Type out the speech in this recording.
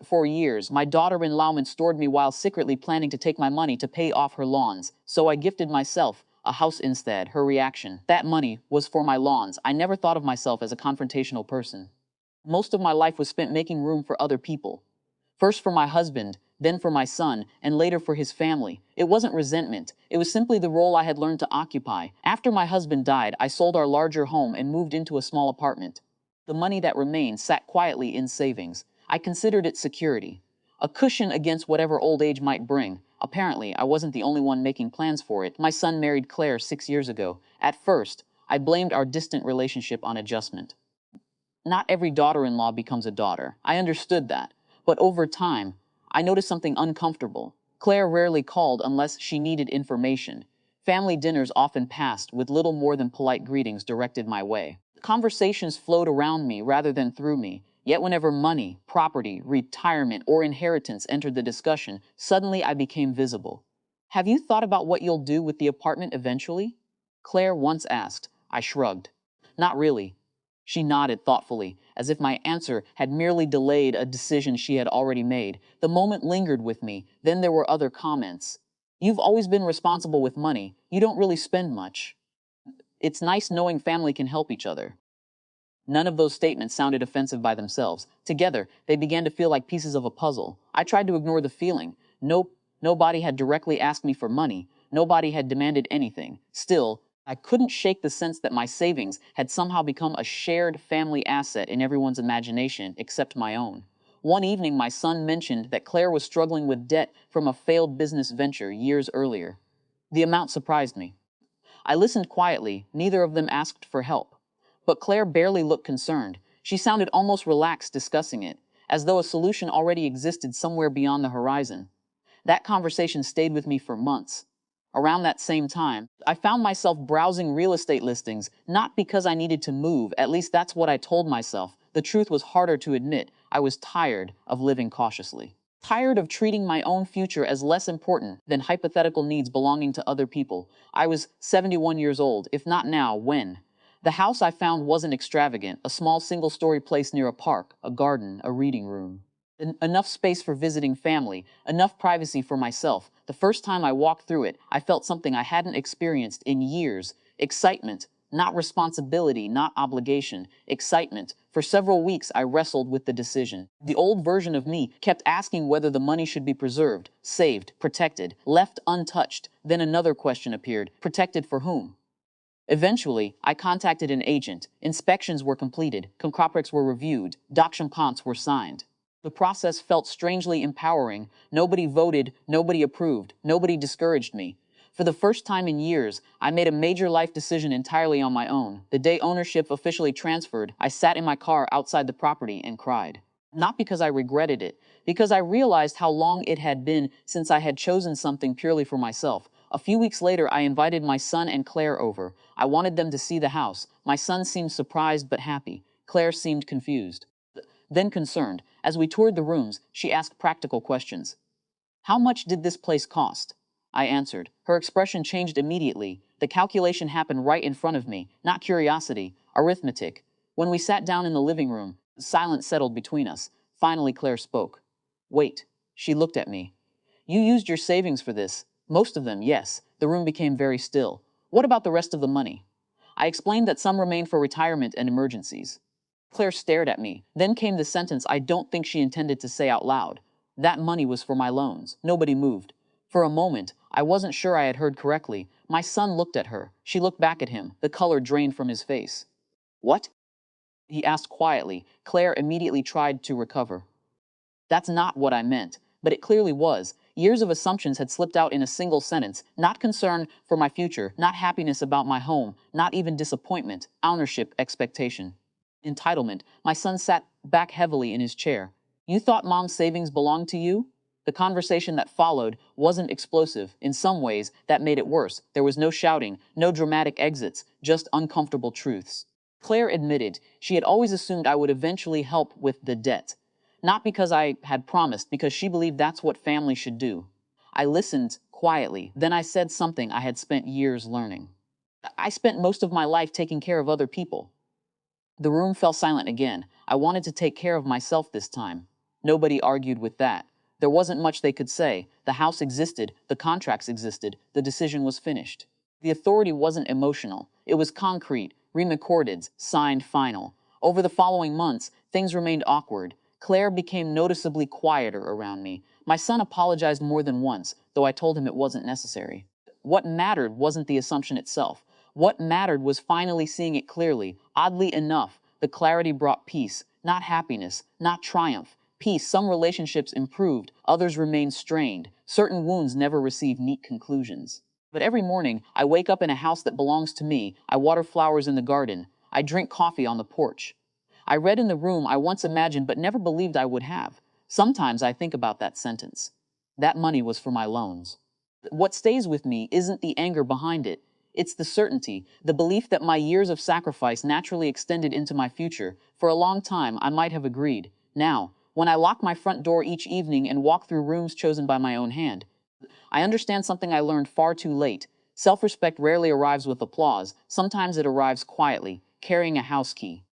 For years, my daughter-in-law stored me while secretly planning to take my money to pay off her lawns, so I gifted myself a house instead. Her reaction: that money was for my lawns. I never thought of myself as a confrontational person. Most of my life was spent making room for other people. First for my husband, then for my son, and later for his family. It wasn't resentment. It was simply the role I had learned to occupy. After my husband died, I sold our larger home and moved into a small apartment. The money that remained sat quietly in savings. I considered it security, a cushion against whatever old age might bring. Apparently, I wasn't the only one making plans for it. My son married Claire 6 years ago. At first, I blamed our distant relationship on adjustment. Not every daughter-in-law becomes a daughter. I understood that. But over time, I noticed something uncomfortable. Claire rarely called unless she needed information. Family dinners often passed with little more than polite greetings directed my way. Conversations flowed around me rather than through me. Yet whenever money, property, retirement, or inheritance entered the discussion, suddenly I became visible. Have you thought about what you'll do with the apartment eventually? Claire once asked. I shrugged. Not really. She nodded thoughtfully, as if my answer had merely delayed a decision she had already made. The moment lingered with me. Then there were other comments. You've always been responsible with money. You don't really spend much. It's nice knowing family can help each other. None of those statements sounded offensive by themselves. Together, they began to feel like pieces of a puzzle. I tried to ignore the feeling. Nobody had directly asked me for money. Nobody had demanded anything. Still, I couldn't shake the sense that my savings had somehow become a shared family asset in everyone's imagination except my own. One evening, my son mentioned that Claire was struggling with debt from a failed business venture years earlier. The amount surprised me. I listened quietly. Neither of them asked for help. But Claire barely looked concerned. She sounded almost relaxed discussing it, as though a solution already existed somewhere beyond the horizon. That conversation stayed with me for months. Around that same time, I found myself browsing real estate listings, not because I needed to move, at least that's what I told myself. The truth was harder to admit. I was tired of living cautiously. Tired of treating my own future as less important than hypothetical needs belonging to other people. I was 71 years old. If not now, when? The house I found wasn't extravagant, a small single-story place near a park, a garden, a reading room. Enough space for visiting family, enough privacy for myself. The first time I walked through it, I felt something I hadn't experienced in years. Excitement, not responsibility, not obligation. Excitement. For several weeks, I wrestled with the decision. The old version of me kept asking whether the money should be preserved, saved, protected, left untouched. Then another question appeared. Protected for whom? Eventually, I contacted an agent. Inspections were completed, contracts were reviewed, documents were signed. The process felt strangely empowering. Nobody voted, nobody approved, nobody discouraged me. For the first time in years, I made a major life decision entirely on my own. The day ownership officially transferred, I sat in my car outside the property and cried. Not because I regretted it, because I realized how long it had been since I had chosen something purely for myself. A few weeks later, I invited my son and Claire over. I wanted them to see the house. My son seemed surprised but happy. Claire seemed confused, then concerned. As we toured the rooms, she asked practical questions. How much did this place cost? I answered. Her expression changed immediately. The calculation happened right in front of me. Not curiosity, arithmetic. When we sat down in the living room, silence settled between us. Finally, Claire spoke. Wait. She looked at me. You used your savings for this. Most of them, yes. The room became very still. What about the rest of the money? I explained that some remained for retirement and emergencies. Claire stared at me. Then came the sentence I don't think she intended to say out loud. That money was for my loans. Nobody moved. For a moment, I wasn't sure I had heard correctly. My son looked at her. She looked back at him. The color drained from his face. What? He asked quietly. Claire immediately tried to recover. That's not what I meant, but it clearly was. Years of assumptions had slipped out in a single sentence. Not concern for my future, not happiness about my home, not even disappointment, ownership, expectation. Entitlement. My son sat back heavily in his chair. You thought mom's savings belonged to you? The conversation that followed wasn't explosive. In some ways, that made it worse. There was no shouting, no dramatic exits, just uncomfortable truths. Claire admitted she had always assumed I would eventually help with the debt. Not because I had promised, because she believed that's what family should do. I listened quietly. Then I said something I had spent years learning. I spent most of my life taking care of other people. The room fell silent again. I wanted to take care of myself this time. Nobody argued with that. There wasn't much they could say. The house existed, the contracts existed, the decision was finished. The authority wasn't emotional. It was concrete, re-recorded, signed, final. Over the following months, things remained awkward. Claire became noticeably quieter around me. My son apologized more than once, though I told him it wasn't necessary. What mattered wasn't the assumption itself. What mattered was finally seeing it clearly. Oddly enough, the clarity brought peace, not happiness, not triumph. Peace. Some relationships improved, others remained strained. Certain wounds never received neat conclusions. But every morning, I wake up in a house that belongs to me. I water flowers in the garden. I drink coffee on the porch. I read in the room I once imagined but never believed I would have. Sometimes I think about that sentence. That money was for my loans. What stays with me isn't the anger behind it. It's the certainty, the belief that my years of sacrifice naturally extended into my future. For a long time, I might have agreed. Now, when I lock my front door each evening and walk through rooms chosen by my own hand, I understand something I learned far too late. Self-respect rarely arrives with applause. Sometimes it arrives quietly, carrying a house key.